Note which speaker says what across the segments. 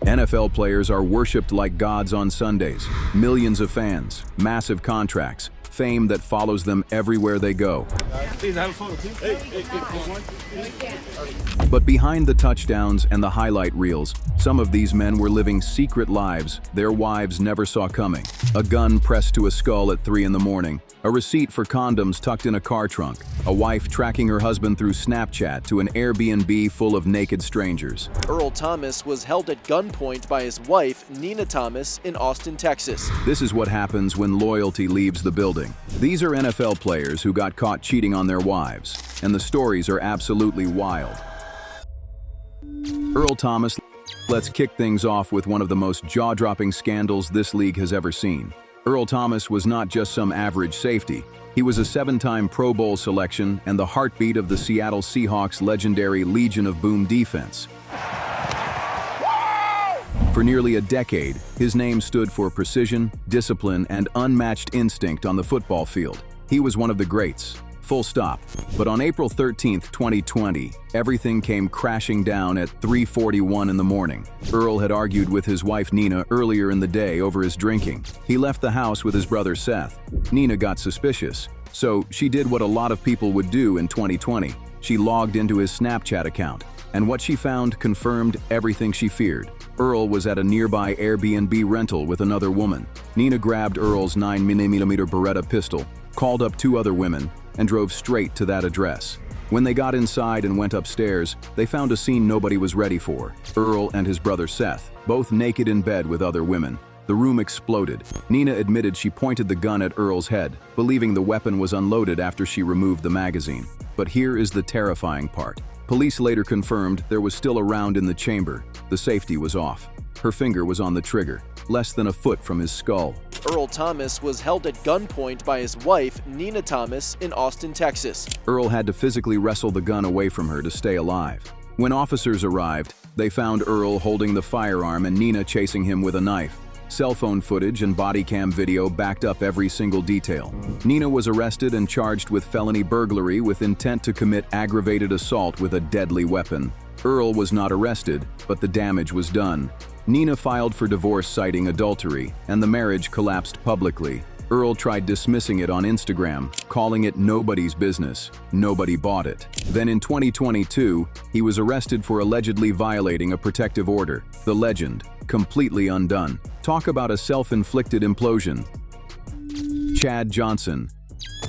Speaker 1: NFL players are worshipped like gods on Sundays. Millions of fans, massive contracts, fame that follows them everywhere they go.
Speaker 2: Please have a photo, please.
Speaker 1: But behind the touchdowns and the highlight reels, some of these men were living secret lives their wives never saw coming. A gun pressed to a skull at 3 in the morning, a receipt for condoms tucked in a car trunk, a wife tracking her husband through Snapchat to an Airbnb full of naked strangers.
Speaker 3: Earl Thomas was held at gunpoint by his wife, Nina Thomas, in Austin, Texas.
Speaker 1: This is what happens when loyalty leaves the building. These are NFL players who got caught cheating on their wives, and the stories are absolutely wild. Earl Thomas. Let's kick things off with one of the most jaw-dropping scandals this league has ever seen. Earl Thomas was not just some average safety. He was a 7-time Pro Bowl selection and the heartbeat of the Seattle Seahawks' legendary Legion of Boom defense. For nearly a decade, his name stood for precision, discipline, and unmatched instinct on the football field. He was one of the greats. Full stop. But on April 13, 2020, everything came crashing down at 3:41 in the morning. Earl had argued with his wife Nina earlier in the day over his drinking. He left the house with his brother Seth. Nina got suspicious, so she did what a lot of people would do in 2020. She logged into his Snapchat account, and what she found confirmed everything she feared. Earl was at a nearby Airbnb rental with another woman. Nina grabbed Earl's 9mm Beretta pistol, called up 2 other women, and drove straight to that address. When they got inside and went upstairs, they found a scene nobody was ready for. Earl and his brother Seth, both naked in bed with other women. The room exploded. Nina admitted she pointed the gun at Earl's head, believing the weapon was unloaded after she removed the magazine. But here is the terrifying part. Police later confirmed there was still a round in the chamber. The safety was off. Her finger was on the trigger, less than a foot from his skull.
Speaker 3: Earl Thomas was held at gunpoint by his wife, Nina Thomas, in Austin, Texas.
Speaker 1: Earl had to physically wrestle the gun away from her to stay alive. When officers arrived, they found Earl holding the firearm and Nina chasing him with a knife. Cell phone footage and body cam video backed up every single detail. Nina was arrested and charged with felony burglary with intent to commit aggravated assault with a deadly weapon. Earl was not arrested, but the damage was done. Nina filed for divorce citing adultery, and the marriage collapsed publicly. Earl tried dismissing it on Instagram, calling it nobody's business. Nobody bought it. Then in 2022, he was arrested for allegedly violating a protective order. The legend, completely undone. Talk about a self-inflicted implosion. Chad Johnson.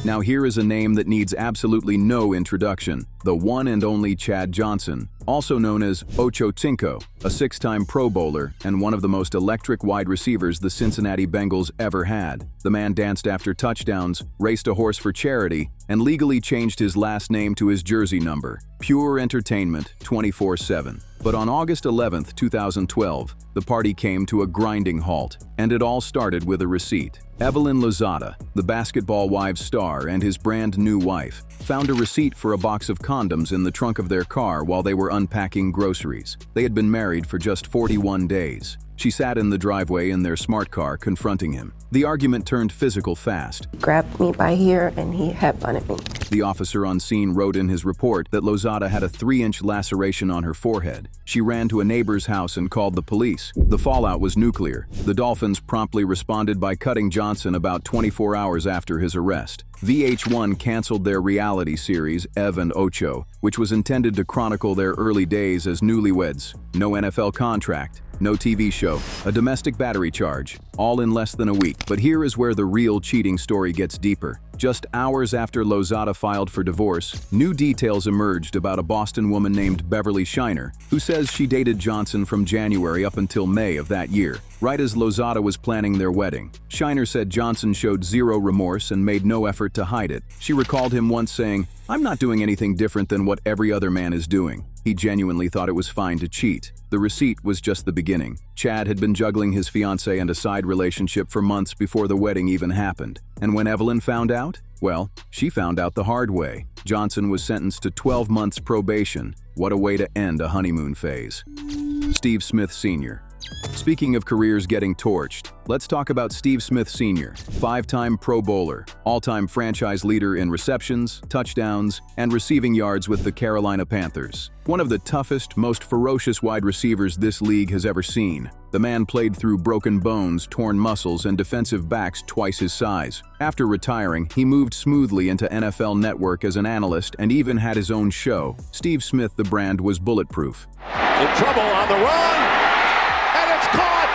Speaker 1: Now here is a name that needs absolutely no introduction. The one and only Chad Johnson, also known as Ocho Cinco, a 6-time Pro Bowler and one of the most electric wide receivers the Cincinnati Bengals ever had. The man danced after touchdowns, raced a horse for charity, and legally changed his last name to his jersey number. Pure entertainment, 24/7. But on August 11, 2012, the party came to a grinding halt, and it all started with a receipt. Evelyn Lozada, the Basketball Wives star and his brand new wife, found a receipt for a box of condoms in the trunk of their car while they were unpacking groceries. They had been married for just 41 days. She sat in the driveway in their smart car confronting him. The argument turned physical fast.
Speaker 4: He grabbed me by here and he headbutted me.
Speaker 1: The officer on scene wrote in his report that Lozada had a 3-inch laceration on her forehead. She ran to a neighbor's house and called the police. The fallout was nuclear. The Dolphins promptly responded by cutting Johnson about 24 hours after his arrest. VH1 canceled their reality series, Ev and Ocho, which was intended to chronicle their early days as newlyweds. No NFL contract, no TV show, a domestic battery charge, all in less than a week. But here is where the real cheating story gets deeper. Just hours after Lozada filed for divorce, new details emerged about a Boston woman named Beverly Shiner, who says she dated Johnson from January up until May of that year, right as Lozada was planning their wedding. Shiner said Johnson showed zero remorse and made no effort to hide it. She recalled him once saying, "I'm not doing anything different than what every other man is doing." He genuinely thought it was fine to cheat. The receipt was just the beginning. Chad had been juggling his fiancée and a side relationship for months before the wedding even happened. And when Evelyn found out? Well, she found out the hard way. Johnson was sentenced to 12 months probation. What a way to end a honeymoon phase. Steve Smith Sr., Speaking of careers getting torched, let's talk about Steve Smith Sr., five-time Pro Bowler, all-time franchise leader in receptions, touchdowns, and receiving yards with the Carolina Panthers. One of the toughest, most ferocious wide receivers this league has ever seen. The man played through broken bones, torn muscles, and defensive backs twice his size. After retiring, he moved smoothly into NFL Network as an analyst and even had his own show. Steve Smith, the brand, was bulletproof.
Speaker 5: In trouble on the run, and it's caught!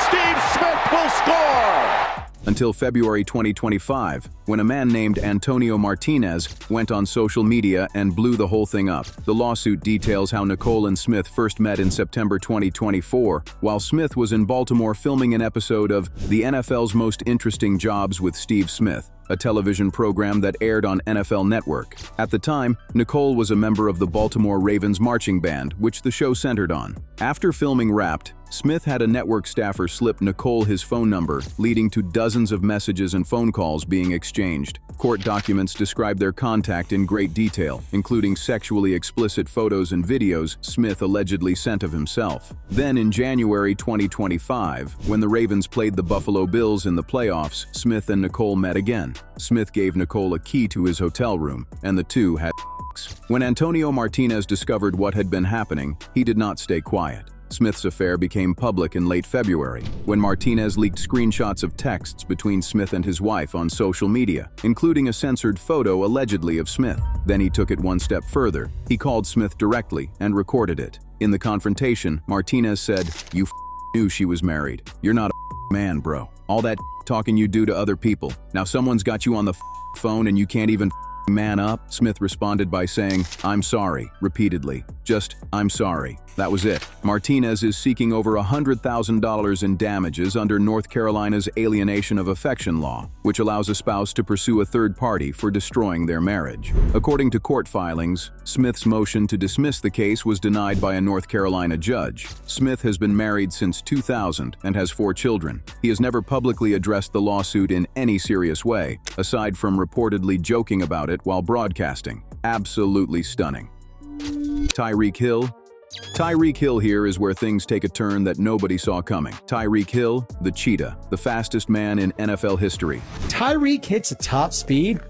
Speaker 5: Steve Smith will score!
Speaker 1: Until February 2025, when a man named Antonio Martinez went on social media and blew the whole thing up. The lawsuit details how Nicole and Smith first met in September 2024, while Smith was in Baltimore filming an episode of The NFL's Most Interesting Jobs with Steve Smith, a television program that aired on NFL Network. At the time, Nicole was a member of the Baltimore Ravens marching band, which the show centered on. After filming wrapped, Smith had a network staffer slip Nicole his phone number, leading to dozens of messages and phone calls being exchanged. Court documents describe their contact in great detail, including sexually explicit photos and videos Smith allegedly sent of himself. Then in January 2025, when the Ravens played the Buffalo Bills in the playoffs, Smith and Nicole met again. Smith gave Nicole a key to his hotel room, and the two had sex. When Antonio Martinez discovered what had been happening, he did not stay quiet. Smith's affair became public in late February, when Martinez leaked screenshots of texts between Smith and his wife on social media, including a censored photo allegedly of Smith. Then he took it one step further. He called Smith directly and recorded it. In the confrontation, Martinez said, "You knew she was married. You're not a man, bro. All that talking you do to other people. Now someone's got you on the phone and you can't even man up." Smith responded by saying, "I'm sorry," repeatedly. Just, "I'm sorry." That was it. Martinez is seeking over $100,000 in damages under North Carolina's alienation of affection law, which allows a spouse to pursue a third party for destroying their marriage. According to court filings, Smith's motion to dismiss the case was denied by a North Carolina judge. Smith has been married since 2000 and has 4 children. He has never publicly addressed the lawsuit in any serious way, aside from reportedly joking about it while broadcasting. Absolutely stunning. Tyreek Hill. Tyreek Hill here is where things take a turn that nobody saw coming. Tyreek Hill, the cheetah, the fastest man in NFL history.
Speaker 6: Tyreek hits a top speed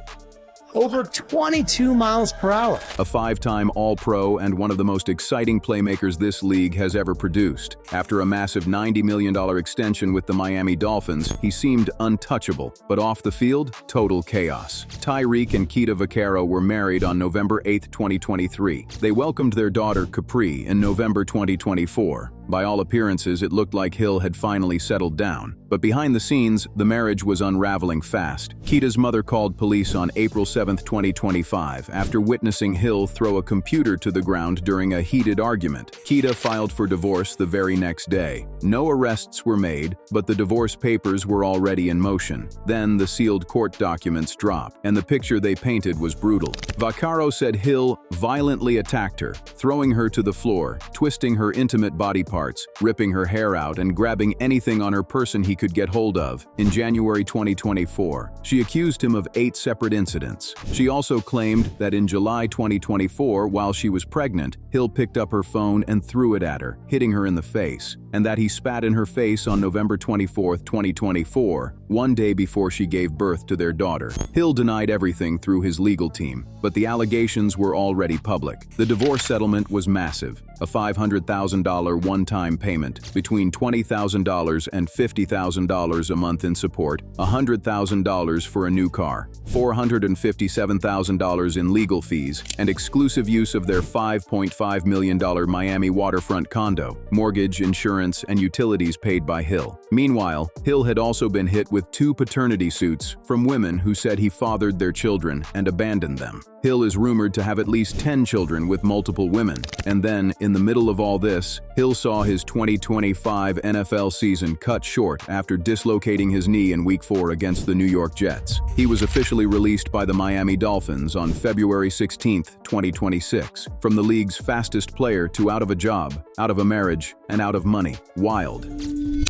Speaker 6: over 22 miles per hour.
Speaker 1: A 5-time All-Pro and one of the most exciting playmakers this league has ever produced. After a massive $90 million extension with the Miami Dolphins, he seemed untouchable, but off the field, total chaos. Tyreek and Keita Vaccaro were married on November 8, 2023. They welcomed their daughter, Capri, in November 2024. By all appearances, it looked like Hill had finally settled down. But behind the scenes, the marriage was unraveling fast. Keita's mother called police on April 7, 2025, after witnessing Hill throw a computer to the ground during a heated argument. Keita filed for divorce the very next day. No arrests were made, but the divorce papers were already in motion. Then the sealed court documents dropped, and the picture they painted was brutal. Vaccaro said Hill violently attacked her, throwing her to the floor, twisting her intimate body parts, ripping her hair out, and grabbing anything on her person he could get hold of. In January 2024, she accused him of 8 separate incidents. She also claimed that in July 2024, while she was pregnant, Hill picked up her phone and threw it at her, hitting her in the face, and that he spat in her face on November 24, 2024, one day before she gave birth to their daughter. Hill denied everything through his legal team, but the allegations were already public. The divorce settlement was massive, a $500,000 one-time payment, between $20,000 and $50,000 a month in support, $100,000 for a new car, $457,000 in legal fees, and exclusive use of their $5.5 million Miami waterfront condo, mortgage, insurance, and utilities paid by Hill. Meanwhile, Hill had also been hit with 2 paternity suits from women who said he fathered their children and abandoned them. Hill is rumored to have at least 10 children with multiple women. And then, in the middle of all this, Hill saw his 2025 NFL season cut short after dislocating his knee in Week 4 against the New York Jets. He was officially released by the Miami Dolphins on February 16, 2026, from the league's fastest player to out of a job, out of a marriage, and out of money. Wild.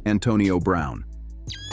Speaker 1: Antonio Brown.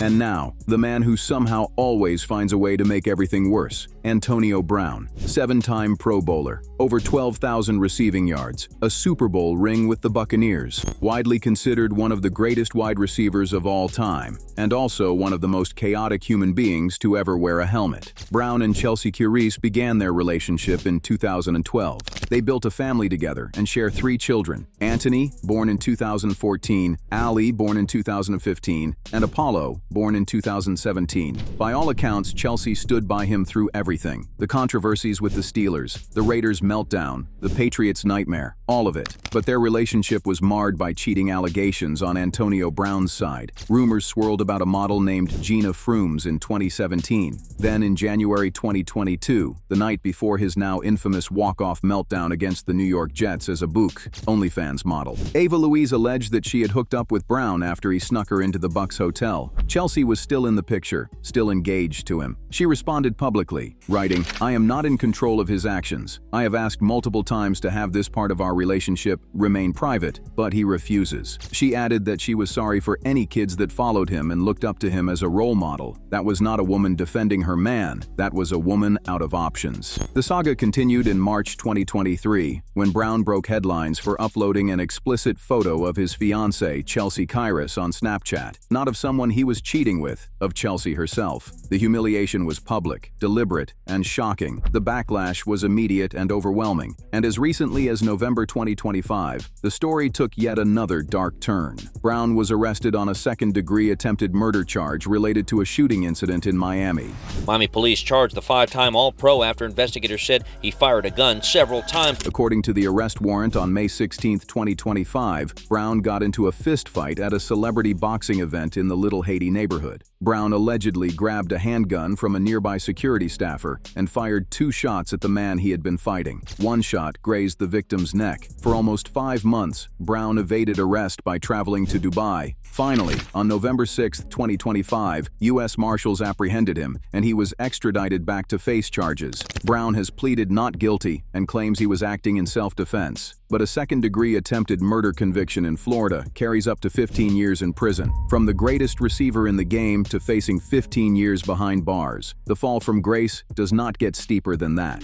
Speaker 1: And now, the man who somehow always finds a way to make everything worse, Antonio Brown, 7-time Pro Bowler, over 12,000 receiving yards, a Super Bowl ring with the Buccaneers, widely considered one of the greatest wide receivers of all time, and also one of the most chaotic human beings to ever wear a helmet. Brown and Chelsea Curice began their relationship in 2012. They built a family together and share 3 children, Anthony, born in 2014, Ali, born in 2015, and Apollo, born in 2017. By all accounts, Chelsea stood by him through everything. The controversies with the Steelers, the Raiders' meltdown, the Patriots' nightmare, all of it. But their relationship was marred by cheating allegations on Antonio Brown's side. Rumors swirled about a model named Gina Frooms in 2017. Then in January 2022, the night before his now infamous walk-off meltdown against the New York Jets as a Book OnlyFans model, Ava Louise alleged that she had hooked up with Brown after he snuck her into the Bucs hotel. Chelsea was still in the picture, still engaged to him. She responded publicly, writing, "I am not in control of his actions. I have asked multiple times to have this part of our relationship remain private, but he refuses." She added that she was sorry for any kids that followed him and looked up to him as a role model. That was not a woman defending her man, that was a woman out of options. The saga continued in March 2023, when Brown broke headlines for uploading an explicit photo of his fiancée, Chelsea Curice, on Snapchat. Not of someone he was cheating with, of Chelsea herself. The humiliation was public, deliberate, and shocking. The backlash was immediate and overwhelming. And as recently as November 2025, the story took yet another dark turn. Brown was arrested on a second-degree attempted murder charge related to a shooting incident in Miami.
Speaker 7: Miami police charged the 5-time All-Pro after investigators said he fired a gun several times.
Speaker 1: According to the arrest warrant on May 16, 2025, Brown got into a fist fight at a celebrity boxing event in the Little Haiti neighborhood. Brown allegedly grabbed a handgun from a nearby security staffer and fired 2 shots at the man he had been fighting. One shot grazed the victim's neck. For almost 5 months, Brown evaded arrest by traveling to Dubai. Finally, on November 6, 2025, U.S. Marshals apprehended him, and he was extradited back to face charges. Brown has pleaded not guilty and claims he was acting in self-defense. But a second-degree attempted murder conviction in Florida carries up to 15 years in prison. From the greatest receiver in the game to facing 15 years behind bars, the fall from grace does not get steeper than that.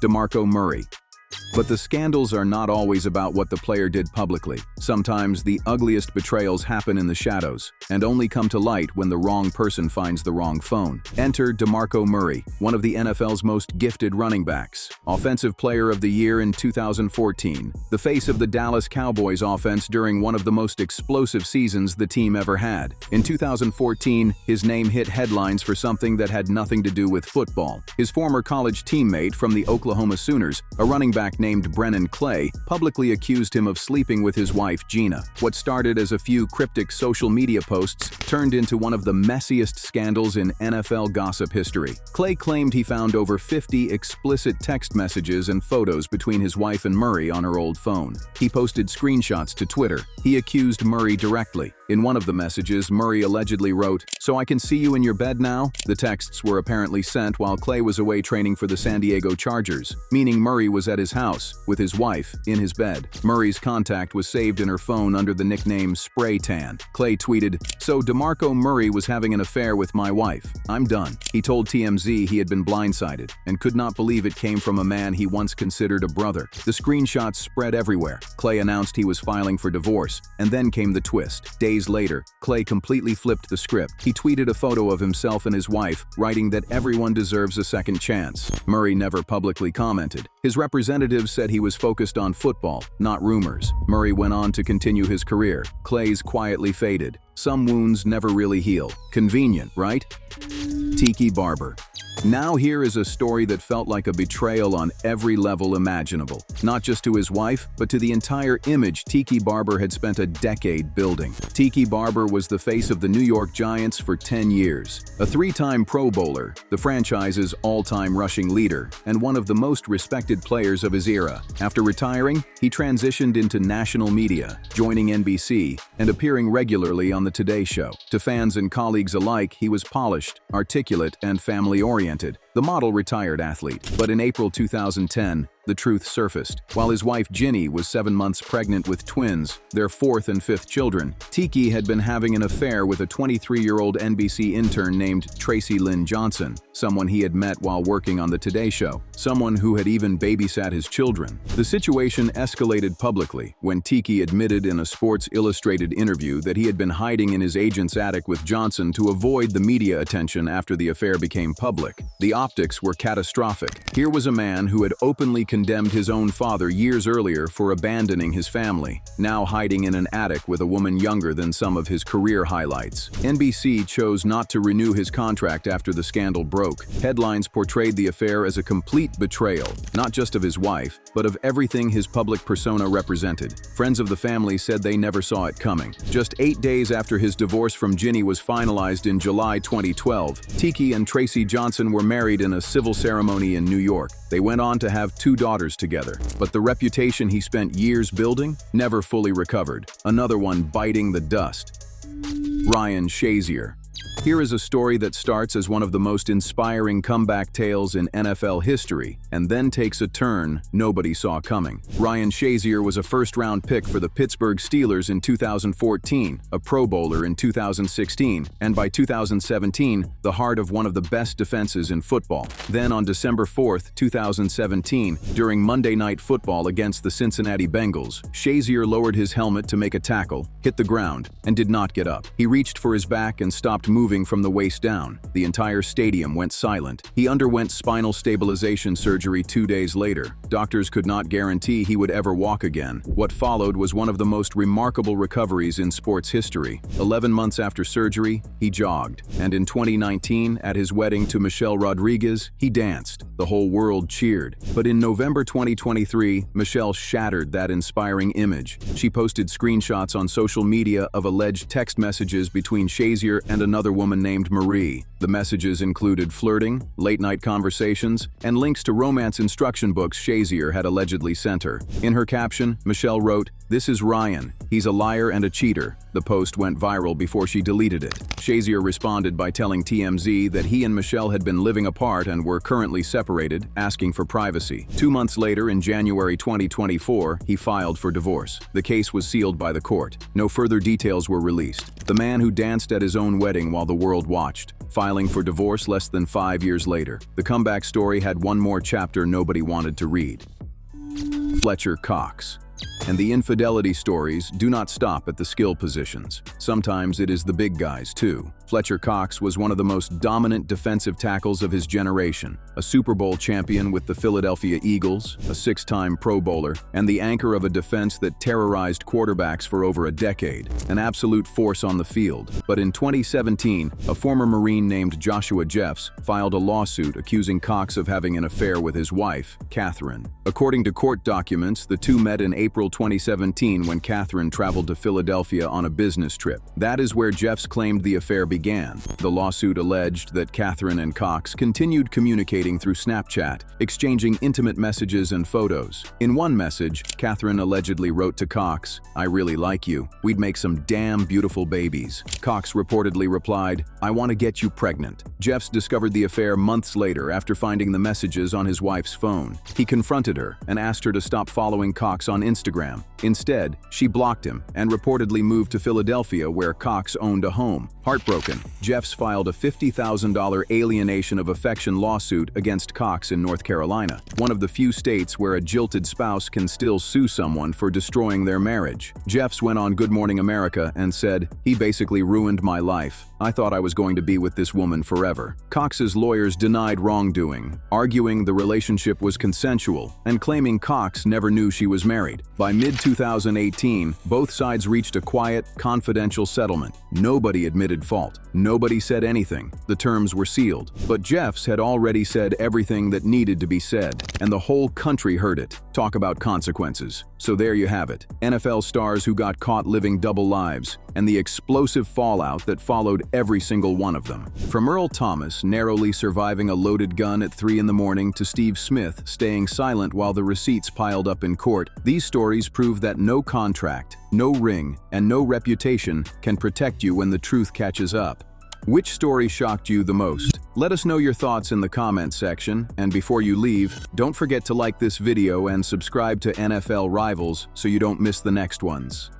Speaker 1: DeMarco Murray. But the scandals are not always about what the player did publicly. Sometimes the ugliest betrayals happen in the shadows and only come to light when the wrong person finds the wrong phone. Enter DeMarco Murray, one of the NFL's most gifted running backs. Offensive Player of the Year in 2014, the face of the Dallas Cowboys offense during one of the most explosive seasons the team ever had. In 2014, his name hit headlines for something that had nothing to do with football. His former college teammate from the Oklahoma Sooners, a running back named Brennan Clay, publicly accused him of sleeping with his wife Gina. What started as a few cryptic social media posts turned into one of the messiest scandals in NFL gossip history. Clay claimed he found over 50 explicit text messages and photos between his wife and Murray on her old phone. He posted screenshots to Twitter. He accused Murray directly. In one of the messages, Murray allegedly wrote, "So I can see you in your bed now?" The texts were apparently sent while Clay was away training for the San Diego Chargers, meaning Murray was at his house, with his wife, in his bed. Murray's contact was saved in her phone under the nickname Spray Tan. Clay tweeted, "So DeMarco Murray was having an affair with my wife. I'm done." He told TMZ he had been blindsided and could not believe it came from a man he once considered a brother. The screenshots spread everywhere. Clay announced he was filing for divorce, and then came the twist. Days later, Clay completely flipped the script. He tweeted a photo of himself and his wife, writing that everyone deserves a second chance. Murray never publicly commented. His representatives said he was focused on football, not rumors. Murray went on to continue his career. Clay's quietly faded. Some wounds never really heal. Convenient, right? Tiki Barber. Now here is a story that felt like a betrayal on every level imaginable. Not just to his wife, but to the entire image Tiki Barber had spent a decade building. Tiki Barber was the face of the New York Giants for 10 years. A 3-time Pro Bowler, the franchise's all-time rushing leader, and one of the most respected players of his era. After retiring, he transitioned into national media, joining NBC and appearing regularly on The Today Show. To fans and colleagues alike, he was polished, articulate, and family-oriented. the model retired athlete. But in April 2010, the truth surfaced. While his wife Ginny was 7 months pregnant with twins, their 4th and 5th children, Tiki had been having an affair with a 23-year-old NBC intern named Tracy Lynn Johnson, someone he had met while working on the Today Show, someone who had even babysat his children. The situation escalated publicly when Tiki admitted in a Sports Illustrated interview that he had been hiding in his agent's attic with Johnson to avoid the media attention after the affair became public. The optics were catastrophic. Here was a man who had openly condemned his own father years earlier for abandoning his family, now hiding in an attic with a woman younger than some of his career highlights. NBC chose not to renew his contract after the scandal broke. Headlines portrayed the affair as a complete betrayal, not just of his wife, but of everything his public persona represented. Friends of the family said they never saw it coming. Just 8 days after his divorce from Ginny was finalized in July 2012, Tiki and Tracy Johnson were married in a civil ceremony in New York. They went on to have 2 daughters together, but the reputation he spent years building never fully recovered. Another one biting the dust. Ryan Shazier. Here is a story that starts as one of the most inspiring comeback tales in NFL history and then takes a turn nobody saw coming. Ryan Shazier was a first-round pick for the Pittsburgh Steelers in 2014, a Pro Bowler in 2016, and by 2017, the heart of one of the best defenses in football. Then on December 4, 2017, during Monday Night Football against the Cincinnati Bengals, Shazier lowered his helmet to make a tackle, hit the ground, and did not get up. He reached for his back and stopped moving from the waist down. The entire stadium went silent. He underwent spinal stabilization surgery 2 days later. Doctors could not guarantee he would ever walk again. What followed was one of the most remarkable recoveries in sports history. 11 months after surgery, he jogged. And in 2019, at his wedding to Michelle Rodriguez, he danced. The whole world cheered. But in November 2023, Michelle shattered that inspiring image. She posted screenshots on social media of alleged text messages between Shazier and another woman named Marie. The messages included flirting, late-night conversations, and links to romance instruction books Shazier had allegedly sent her. In her caption, Michelle wrote, "This is Ryan. He's a liar and a cheater." The post went viral before she deleted it. Shazier responded by telling TMZ that he and Michelle had been living apart and were currently separated, asking for privacy. 2 months later, in January 2024, he filed for divorce. The case was sealed by the court. No further details were released. The man who danced at his own wedding while the world watched, filing for divorce less than 5 years later. The comeback story had one more chapter nobody wanted to read. Fletcher Cox. And the infidelity stories do not stop at the skill positions. Sometimes it is the big guys, too. Fletcher Cox was one of the most dominant defensive tackles of his generation, a Super Bowl champion with the Philadelphia Eagles, a 6-time Pro Bowler, and the anchor of a defense that terrorized quarterbacks for over a decade, an absolute force on the field. But in 2017, a former Marine named Joshua Jeffs filed a lawsuit accusing Cox of having an affair with his wife, Catherine. According to court documents, the two met in April 2017 when Catherine traveled to Philadelphia on a business trip. That is where Jeffs claimed the affair began. The lawsuit alleged that Catherine and Cox continued communicating through Snapchat, exchanging intimate messages and photos. In one message, Catherine allegedly wrote to Cox, "I really like you. We'd make some damn beautiful babies." Cox reportedly replied, "I want to get you pregnant." Jeffs discovered the affair months later after finding the messages on his wife's phone. He confronted her and asked her to stop following Cox on Instagram. Instead, she blocked him and reportedly moved to Philadelphia, where Cox owned a home. Heartbroken, Jeffs filed a $50,000 alienation of affection lawsuit against Cox in North Carolina, one of the few states where a jilted spouse can still sue someone for destroying their marriage. Jeffs went on Good Morning America and said, "He basically ruined my life. I thought I was going to be with this woman forever." Cox's lawyers denied wrongdoing, arguing the relationship was consensual and claiming Cox never knew she was married. By mid-2018, both sides reached a quiet, confidential settlement. Nobody admitted fault. Nobody said anything. The terms were sealed. But Jeffs had already said everything that needed to be said, and the whole country heard it. Talk about consequences. So there you have it. NFL stars who got caught living double lives, and the explosive fallout that followed every single one of them. From Earl Thomas narrowly surviving a loaded gun at 3 in the morning to Steve Smith staying silent while the receipts piled up in court, these stories prove that no contract, no ring, and no reputation can protect you when the truth catches up. Which story shocked you the most? Let us know your thoughts in the comments section, and before you leave, don't forget to like this video and subscribe to NFL Rivals so you don't miss the next ones.